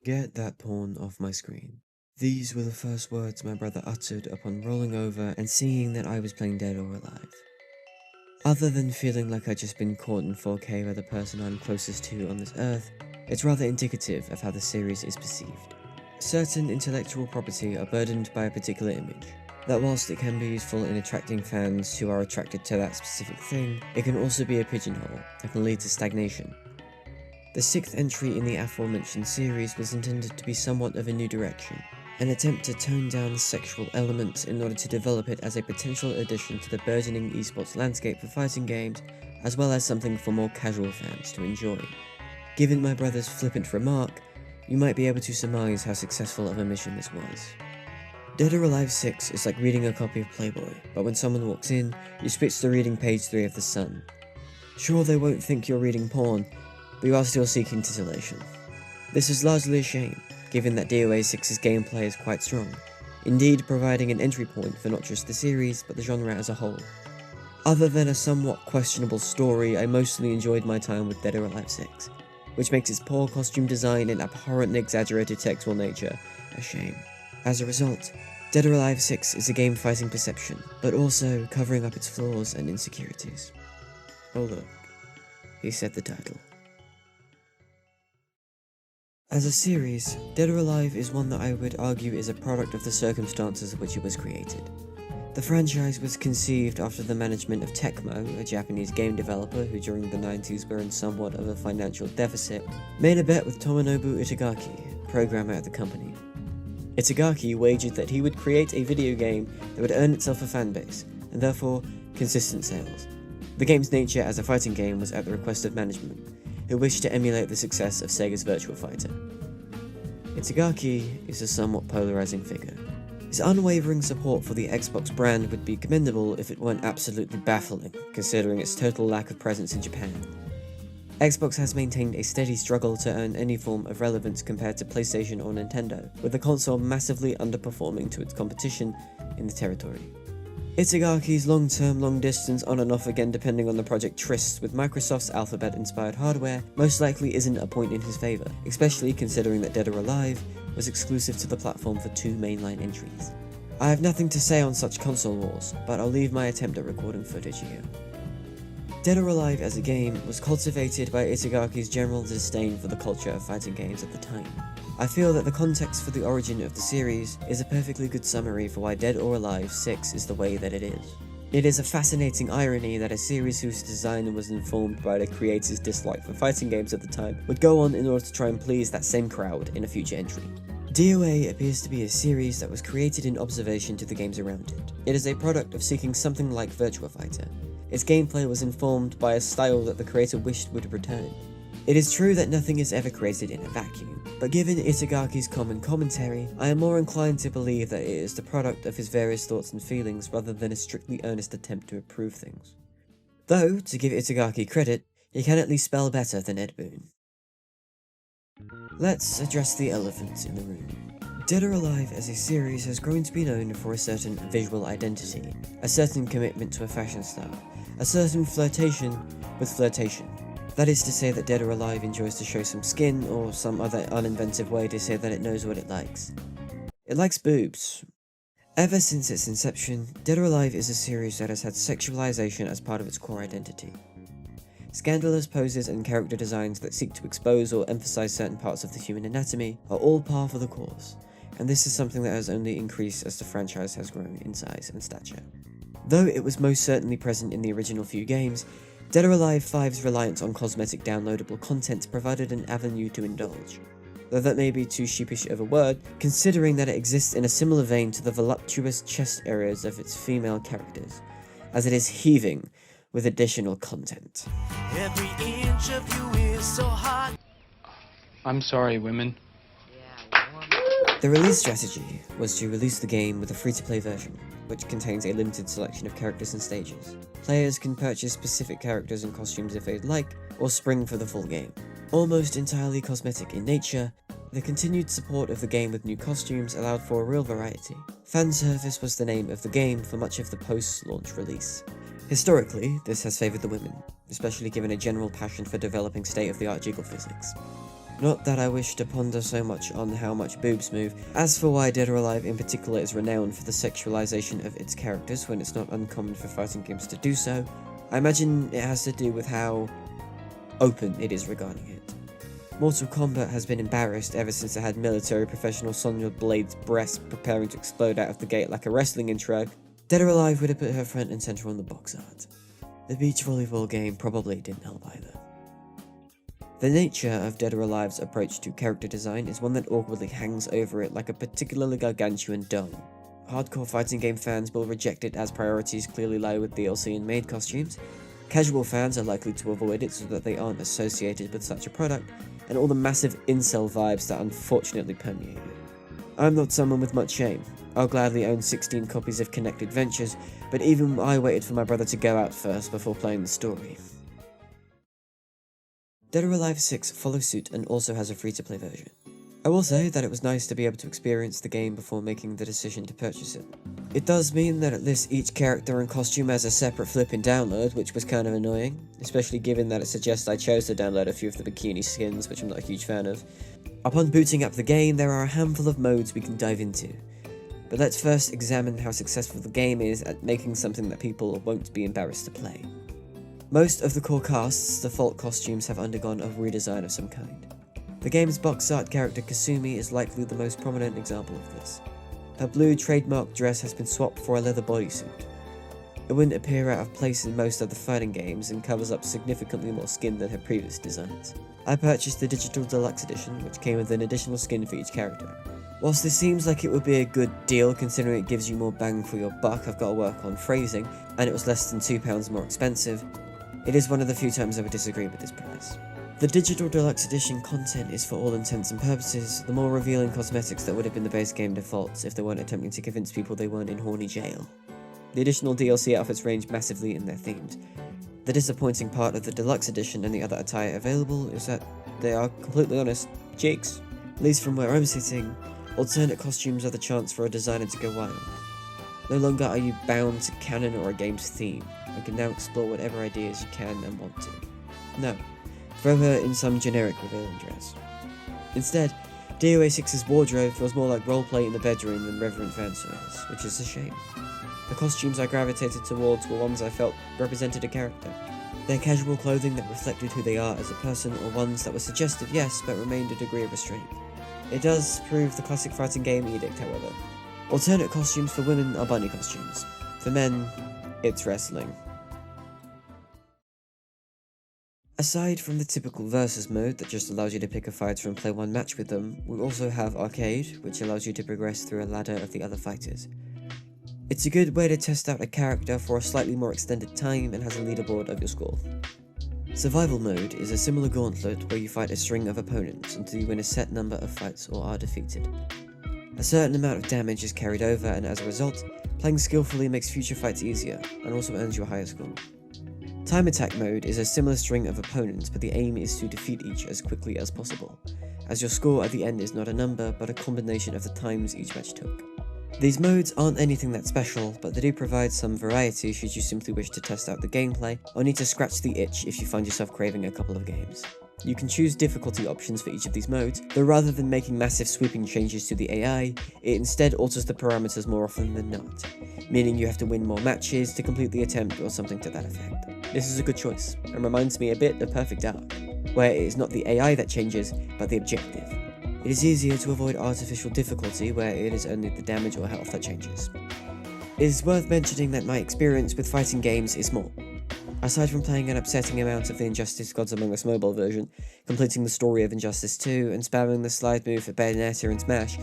Get that porn off my screen. These were the first words my brother uttered upon rolling over and seeing that I was playing Dead or Alive. Other than feeling like I'd just been caught in 4K by the person I'm closest to on this earth, it's rather indicative of how the series is perceived. Certain intellectual property are burdened by a particular image, that whilst it can be useful in attracting fans who are attracted to that specific thing, it can also be a pigeonhole that can lead to stagnation. The sixth entry in the aforementioned series was intended to be somewhat of a new direction, an attempt to tone down the sexual element in order to develop it as a potential addition to the burgeoning esports landscape for fighting games, as well as something for more casual fans to enjoy. Given my brother's flippant remark, you might be able to surmise how successful of a mission this was. Dead or Alive 6 is like reading a copy of Playboy, but when someone walks in, you switch to reading page 3 of The Sun. Sure, they won't think you're reading porn, but you are still seeking titillation. This is largely a shame, given that DOA 6's gameplay is quite strong, indeed providing an entry point for not just the series, but the genre as a whole. Other than a somewhat questionable story, I mostly enjoyed my time with Dead or Alive 6, which makes its poor costume design and abhorrently exaggerated textual nature a shame. As a result, Dead or Alive 6 is a game fighting perception, but also covering up its flaws and insecurities. Oh look, he said the title. As a series, Dead or Alive is one that I would argue is a product of the circumstances in which it was created. The franchise was conceived after the management of Tecmo, a Japanese game developer who during the 90s were in somewhat of a financial deficit, made a bet with Tomonobu Itagaki, programmer at the company. Itagaki wagered that he would create a video game that would earn itself a fanbase, and therefore consistent sales. The game's nature as a fighting game was at the request of management, who wished to emulate the success of Sega's Virtua Fighter. Itagaki is a somewhat polarizing figure. His unwavering support for the Xbox brand would be commendable if it weren't absolutely baffling, considering its total lack of presence in Japan. Xbox has maintained a steady struggle to earn any form of relevance compared to PlayStation or Nintendo, with the console massively underperforming to its competition in the territory. Itagaki's long-term, long-distance on and off again depending on the project trysts with Microsoft's Alphabet-inspired hardware most likely isn't a point in his favour, especially considering that Dead or Alive was exclusive to the platform for 2 mainline entries. I have nothing to say on such console wars, but I'll leave my attempt at recording footage here. Dead or Alive as a game was cultivated by Itagaki's general disdain for the culture of fighting games at the time. I feel that the context for the origin of the series is a perfectly good summary for why Dead or Alive 6 is the way that it is. It is a fascinating irony that a series whose design was informed by the creator's dislike for fighting games at the time would go on in order to try and please that same crowd in a future entry. DOA appears to be a series that was created in observation to the games around it. It is a product of seeking something like Virtua Fighter. Its gameplay was informed by a style that the creator wished would return. It is true that nothing is ever created in a vacuum, but given Itagaki's common commentary, I am more inclined to believe that it is the product of his various thoughts and feelings rather than a strictly earnest attempt to improve things. Though, to give Itagaki credit, he can at least spell better than Ed Boon. Let's address the elephant in the room. Dead or Alive as a series has grown to be known for a certain visual identity, a certain commitment to a fashion style, a certain flirtation with flirtation. That is to say that Dead or Alive enjoys to show some skin, or some other uninventive way to say that it knows what it likes. It likes boobs. Ever since its inception, Dead or Alive is a series that has had sexualization as part of its core identity. Scandalous poses and character designs that seek to expose or emphasize certain parts of the human anatomy are all par for the course, and this is something that has only increased as the franchise has grown in size and stature. Though it was most certainly present in the original few games, Dead or Alive 5's reliance on cosmetic downloadable content provided an avenue to indulge. Though that may be too sheepish of a word, considering that it exists in a similar vein to the voluptuous chest areas of its female characters, as it is heaving with additional content. Every inch of you is so hot. I'm sorry, women. The release strategy was to release the game with a free-to-play version, which contains a limited selection of characters and stages. Players can purchase specific characters and costumes if they'd like, or spring for the full game. Almost entirely cosmetic in nature, the continued support of the game with new costumes allowed for a real variety. Fanservice was the name of the game for much of the post-launch release. Historically, this has favoured the women, especially given a general passion for developing state-of-the-art jiggle physics. Not that I wish to ponder so much on how much boobs move. As for why Dead or Alive in particular is renowned for the sexualization of its characters when it's not uncommon for fighting games to do so, I imagine it has to do with how open it is regarding it. Mortal Kombat has been embarrassed ever since it had military professional Sonya Blade's breast preparing to explode out of the gate like a wrestling intro. Dead or Alive would have put her front and centre on the box art. The beach volleyball game probably didn't help either. The nature of Dead or Alive's approach to character design is one that awkwardly hangs over it like a particularly gargantuan dome. Hardcore fighting game fans will reject it as priorities clearly lie with DLC and maid costumes. Casual fans are likely to avoid it so that they aren't associated with such a product, and all the massive incel vibes that unfortunately permeate it. I'm not someone with much shame. I'll gladly own 16 copies of Kinect Adventures, but even I waited for my brother to go out first before playing the story. Dead or Alive 6 follows suit and also has a free-to-play version. I will say that it was nice to be able to experience the game before making the decision to purchase it. It does mean that it lists each character and costume as a separate flipping download, which was kind of annoying, especially given that it suggests I chose to download a few of the bikini skins, which I'm not a huge fan of. Upon booting up the game, there are a handful of modes we can dive into. But let's first examine how successful the game is at making something that people won't be embarrassed to play. Most of the core cast's default costumes have undergone a redesign of some kind. The game's box art character Kasumi is likely the most prominent example of this. Her blue trademark dress has been swapped for a leather bodysuit. It wouldn't appear out of place in most other fighting games and covers up significantly more skin than her previous designs. I purchased the Digital Deluxe Edition, which came with an additional skin for each character. Whilst this seems like it would be a good deal considering it gives you more bang for your buck, I've got to work on phrasing, and it was less than £2 more expensive, it is one of the few times I would disagree with this price. The Digital Deluxe Edition content is for all intents and purposes the more revealing cosmetics that would have been the base game defaults if they weren't attempting to convince people they weren't in horny jail. The additional DLC outfits range massively in their themes. The disappointing part of the Deluxe Edition and the other attire available is that they are, completely honest, cheeks. At least from where I'm sitting, alternate costumes are the chance for a designer to go wild. No longer are you bound to canon or a game's theme. You can now explore whatever ideas you can and want to. No, throw her in some generic revealing dress. Instead, DOA 6's wardrobe feels more like roleplay in the bedroom than reverent fan service, which is a shame. The costumes I gravitated towards were ones I felt represented a character. They're casual clothing that reflected who they are as a person, or ones that were suggestive, yes, but remained a degree of restraint. It does prove the classic fighting game edict, however. Alternate costumes for women are bunny costumes. For men, it's wrestling. Aside from the typical versus mode that just allows you to pick a fighter and play one match with them, we also have arcade, which allows you to progress through a ladder of the other fighters. It's a good way to test out a character for a slightly more extended time and has a leaderboard of your score. Survival mode is a similar gauntlet where you fight a string of opponents until you win a set number of fights or are defeated. A certain amount of damage is carried over, and as a result, playing skillfully makes future fights easier, and also earns you a higher score. Time attack mode is a similar string of opponents, but the aim is to defeat each as quickly as possible, as your score at the end is not a number, but a combination of the times each match took. These modes aren't anything that special, but they do provide some variety should you simply wish to test out the gameplay, or need to scratch the itch if you find yourself craving a couple of games. You can choose difficulty options for each of these modes, though rather than making massive sweeping changes to the AI, it instead alters the parameters more often than not, meaning you have to win more matches to complete the attempt or something to that effect. This is a good choice, and reminds me a bit of Perfect Dark, where it is not the AI that changes, but the objective. It is easier to avoid artificial difficulty where it is only the damage or health that changes. It is worth mentioning that my experience with fighting games is small. Aside from playing an upsetting amount of the Injustice Gods Among Us mobile version, completing the story of Injustice 2, and spamming the slide move for Bayonetta and Smash,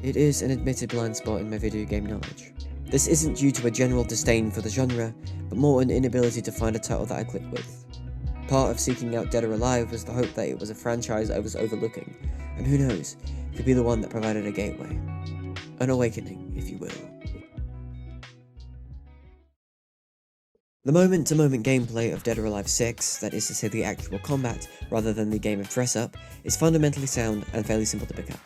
it is an admitted blind spot in my video game knowledge. This isn't due to a general disdain for the genre, but more an inability to find a title that I click with. Part of seeking out Dead or Alive was the hope that it was a franchise I was overlooking, and who knows, could be the one that provided a gateway. An awakening, if you will. The moment-to-moment gameplay of Dead or Alive 6, that is to say the actual combat, rather than the game of dress-up, is fundamentally sound and fairly simple to pick up.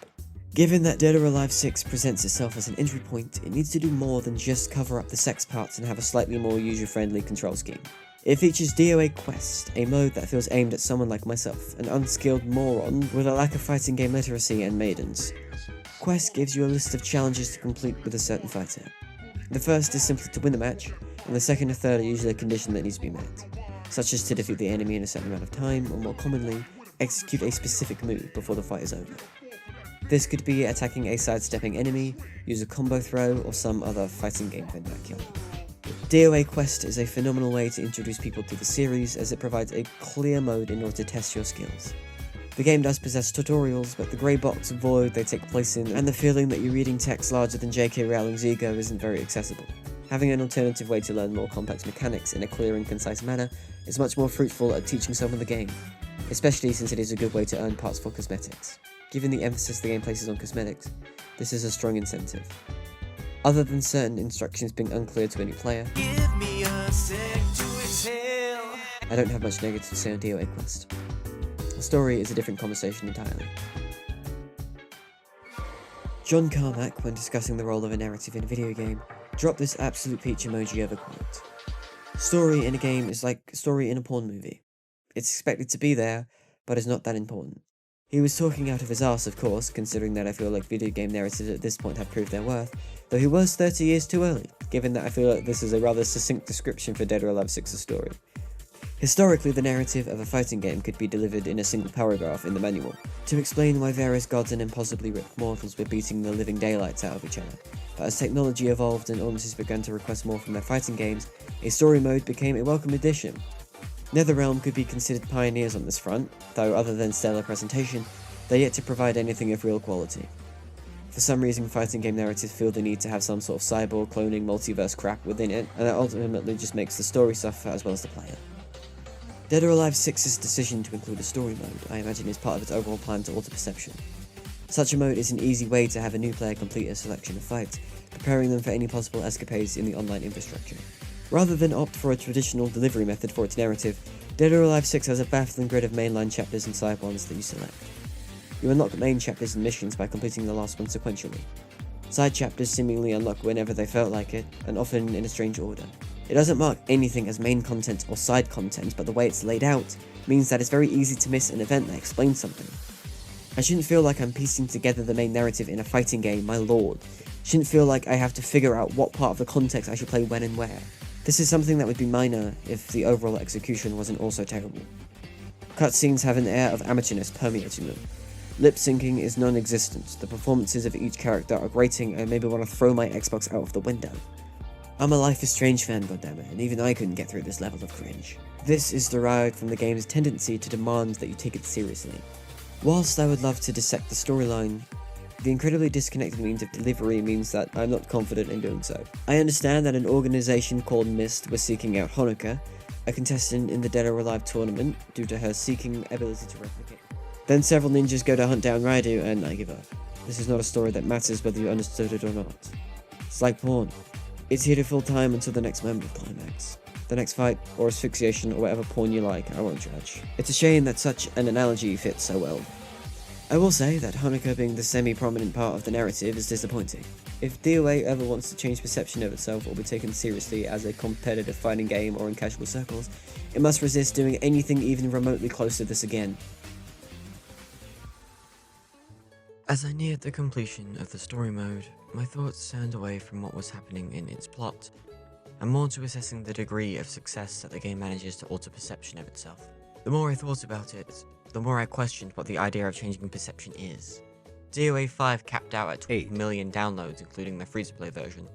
Given that Dead or Alive 6 presents itself as an entry point, it needs to do more than just cover up the sex parts and have a slightly more user-friendly control scheme. It features DOA Quest, a mode that feels aimed at someone like myself, an unskilled moron with a lack of fighting game literacy and maidens. Quest gives you a list of challenges to complete with a certain fighter. The first is simply to win the match, and the second and third are usually a condition that needs to be met, such as to defeat the enemy in a certain amount of time, or more commonly, execute a specific move before the fight is over. This could be attacking a sidestepping enemy, use a combo throw, or some other fighting game vernacular. DOA Quest is a phenomenal way to introduce people to the series, as it provides a clear mode in order to test your skills. The game does possess tutorials, but the grey box void they take place in, and the feeling that you're reading text larger than J.K. Rowling's ego isn't very accessible. Having an alternative way to learn more complex mechanics in a clear and concise manner is much more fruitful at teaching someone the game, especially since it is a good way to earn parts for cosmetics. Given the emphasis the game places on cosmetics, this is a strong incentive. Other than certain instructions being unclear to any player, Give me a sec to exhale. I don't have much negative to say on DOA Quest. The story is a different conversation entirely. John Carmack, when discussing the role of a narrative in a video game, dropped this absolute peach emoji over quote. Story in a game is like story in a porn movie. It's expected to be there, but is not that important. He was talking out of his arse, of course, considering that I feel like video game narratives at this point have proved their worth, though he was 30 years too early, given that I feel like this is a rather succinct description for Dead or Alive 6's story. Historically, the narrative of a fighting game could be delivered in a single paragraph in the manual, to explain why various gods and impossibly ripped mortals were beating the living daylights out of each other. But as technology evolved and audiences began to request more from their fighting games, a story mode became a welcome addition. NetherRealm could be considered pioneers on this front, though other than stellar presentation, they're yet to provide anything of real quality. For some reason, fighting game narratives feel the need to have some sort of cyborg cloning multiverse crap within it, and that ultimately just makes the story suffer as well as the player. Dead or Alive 6's decision to include a story mode, I imagine, is part of its overall plan to alter perception. Such a mode is an easy way to have a new player complete a selection of fights, preparing them for any possible escapades in the online infrastructure. Rather than opt for a traditional delivery method for its narrative, Dead or Alive 6 has a baffling grid of mainline chapters and side ones that you select. You unlock main chapters and missions by completing the last one sequentially. Side chapters seemingly unlock whenever they felt like it, and often in a strange order. It doesn't mark anything as main content or side content, but the way it's laid out means that it's very easy to miss an event that explains something. I shouldn't feel like I'm piecing together the main narrative in a fighting game, my lord. Shouldn't feel like I have to figure out what part of the context I should play when and where. This is something that would be minor if the overall execution wasn't also terrible. Cutscenes have an air of amateurness permeating them. Lip syncing is non-existent, the performances of each character are grating and made me want to throw my Xbox out of the window. I'm a Life is Strange fan, goddammit, and even I couldn't get through this level of cringe. This is derived from the game's tendency to demand that you take it seriously. Whilst I would love to dissect the storyline, the incredibly disconnected means of delivery means that I'm not confident in doing so. I understand that an organisation called Mist was seeking out Honoka, a contestant in the Dead or Alive tournament, due to her seeking ability to replicate. Then several ninjas go to hunt down Raidu, and I give up. This is not a story that matters whether you understood it or not. It's like porn. It's here to fill time until the next moment of climax. The next fight, or asphyxiation, or whatever porn you like, I won't judge. It's a shame that such an analogy fits so well. I will say that Honoka being the semi-prominent part of the narrative is disappointing. If DOA ever wants to change perception of itself or be taken seriously as a competitive fighting game or in casual circles, it must resist doing anything even remotely close to this again. As I neared the completion of the story mode, my thoughts turned away from what was happening in its plot, and more to assessing the degree of success that the game manages to alter perception of itself. The more I thought about it, the more I questioned what the idea of changing perception is. DOA 5 capped out at 12 million downloads, including the free-to-play version,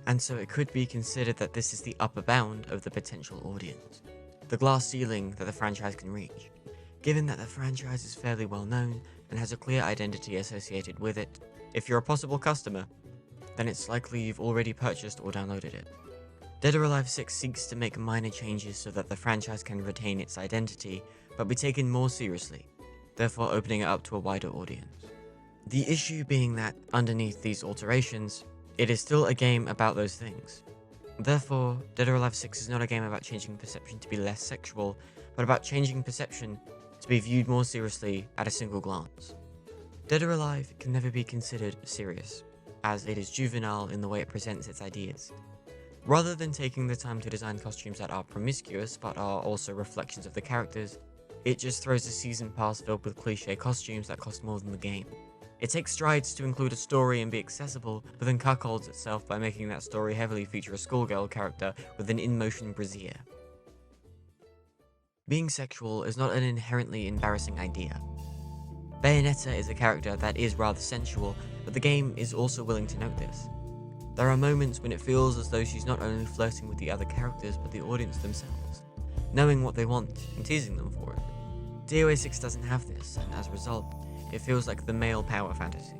and so it could be considered that this is the upper bound of the potential audience, the glass ceiling that the franchise can reach. Given that the franchise is fairly well known and has a clear identity associated with it, if you're a possible customer, then it's likely you've already purchased or downloaded it. Dead or Alive 6 seeks to make minor changes so that the franchise can retain its identity, but be taken more seriously, therefore opening it up to a wider audience. The issue being that, underneath these alterations, it is still a game about those things. Therefore, Dead or Alive 6 is not a game about changing perception to be less sexual, but about changing perception to be viewed more seriously at a single glance. Dead or Alive can never be considered serious, as it is juvenile in the way it presents its ideas. Rather than taking the time to design costumes that are promiscuous but are also reflections of the characters, it just throws a season pass filled with cliche costumes that cost more than the game. It takes strides to include a story and be accessible, but then cuckolds itself by making that story heavily feature a schoolgirl character with an in-motion brassiere. Being sexual is not an inherently embarrassing idea. Bayonetta is a character that is rather sensual, but the game is also willing to note this. There are moments when it feels as though she's not only flirting with the other characters, but the audience themselves, knowing what they want and teasing them for it. DOA 6 doesn't have this, and as a result, it feels like the male power fantasy.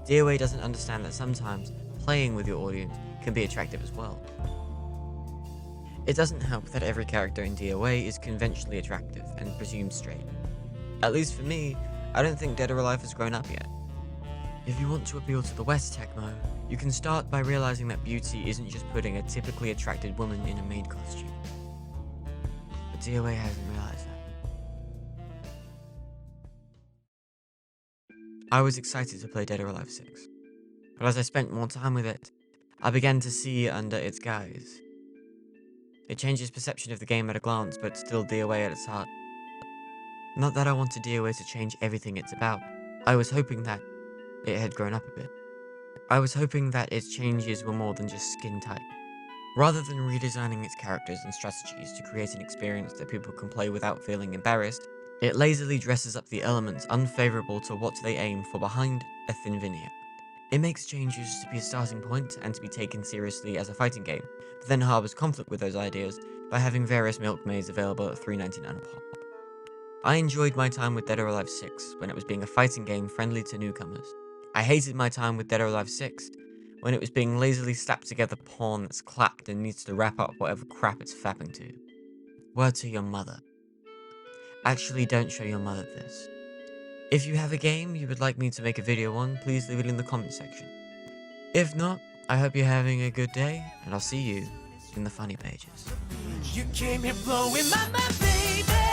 DOA doesn't understand that sometimes playing with your audience can be attractive as well. It doesn't help that every character in DOA is conventionally attractive and presumed straight. At least for me, I don't think Dead or Alive has grown up yet. If you want to appeal to the West, Tecmo, you can start by realizing that beauty isn't just putting a typically attracted woman in a maid costume. But DOA hasn't realized that. I was excited to play Dead or Alive 6, but as I spent more time with it, I began to see under its guise. It changes perception of the game at a glance, but still DOA at its heart. Not that I wanted DOA to change everything it's about, I was hoping that it had grown up a bit. I was hoping that its changes were more than just skin tight. Rather than redesigning its characters and strategies to create an experience that people can play without feeling embarrassed, it lazily dresses up the elements unfavorable to what they aim for behind a thin veneer. It makes changes to be a starting point and to be taken seriously as a fighting game, but then harbors conflict with those ideas by having various milkmaids available at $3.99 a pop. I enjoyed my time with Dead or Alive 6 when it was being a fighting game friendly to newcomers. I hated my time with Dead or Alive 6 when it was being lazily slapped together porn that's clapped and needs to wrap up whatever crap it's fapping to. Word to your mother. Actually, don't show your mother this. If you have a game you would like me to make a video on, please leave it in the comment section. If not, I hope you're having a good day, and I'll see you in the funny pages. You came here blowing my mind, baby.